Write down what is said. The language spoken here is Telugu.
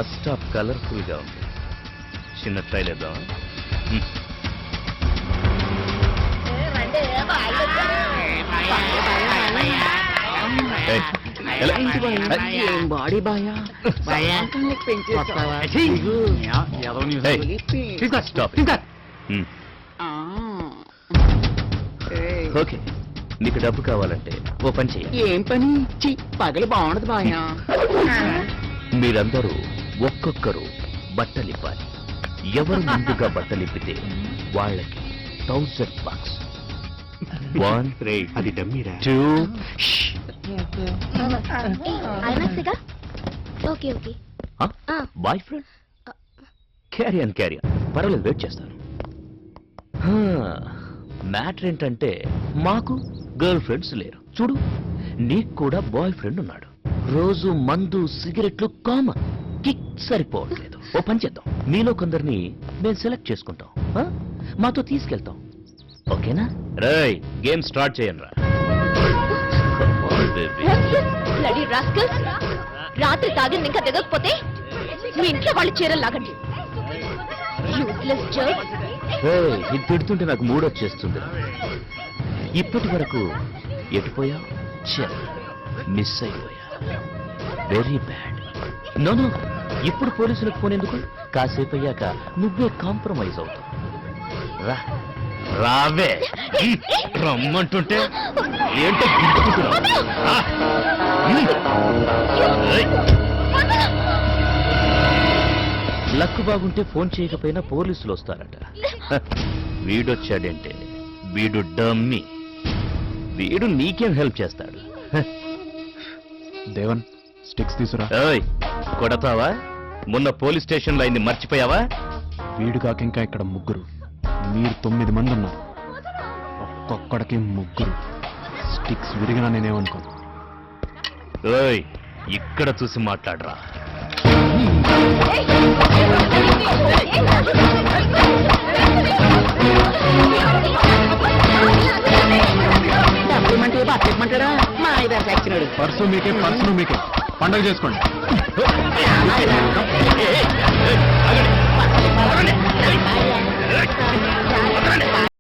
బస్ స్టాప్ కలర్ఫుల్ గా ఉంది. చిన్న ట్రైల్ వేద్దాం. బాడీ బాయా ఓకే, నీకు డబ్బు కావాలంటే ఓ పని చెయ్యి. ఏం పని? పగలు బాగుండదు బాయా. మీరందరూ ఒక్కొక్కరు బట్టలిప్పాలి. ఎవరు ముందుగా బట్టలిప్పితే వాళ్ళకి $1000. 1 అది డమ్మీరా. 2 ఓకే ఓకే. బాయ్ ఫ్రెండ్ క్యారియన్ పర్వాలేదు, వెయిట్ చేస్తాను. మ్యాటర్ ఏంటంటే మాకు గర్ల్ ఫ్రెండ్స్ లేరు. చూడు, నీకు కూడా బాయ్ ఫ్రెండ్ ఉన్నాడు. రోజు మందు సిగరెట్లు కామన్, కిక్ సరిపోవట్లేదు. ఓ పని చేద్దాం, మీలో కొందరిని మేము సెలెక్ట్ చేసుకుంటాం, మాతో తీసుకెళ్తాం. ఓకేనా? రేయ్, గేమ్ స్టార్ట్ చేయండి రా. రాత్రి తాగింది ఇంకా దిగకపోతే మీ ఇంట్లో వాళ్ళు చీరలు లాగండి. ఇది తిడుతుంటే నాకు మూడొచ్చేస్తుంది. ఇప్పటి వరకు ఎటుపోయా? మిస్ అయిపోయా. Very bad. నో, ఇప్పుడు పోలీసులకు ఫోన్ ఎందుకు? కాసేపు అయ్యాక నువ్వే కాంప్రమైజ్ అవుతావు. రావే, రమ్మంటుంటే ఏంటో లక్ బాగుంటే ఫోన్ చేయకపోయినా పోలీసులు వస్తారట. వీడొచ్చాడంటే వీడు డమ్మీ. వీడు నీకేం హెల్ప్ చేస్తాడు? దేవన్, స్టిక్స్ తీసురా. ఏయ్, కొడతావా? మొన్న పోలీస్ స్టేషన్ లో అయింది మర్చిపోయావా? వీడు కాక ఇంకా ఇక్కడ ముగ్గురు, మీరు 9 మంది ఉన్నారు. ఒక్కొక్కడికి 3. స్టిక్స్ విరిగినా నేనేమనుకోను. ఏయ్, ఇక్కడ చూసి మాట్లాడరా. డబ్బుమంటే బట్టమంటాడా? మా ఐదు చచ్చినాడు. పర్సు మీకే పండగ చేసుకోండి.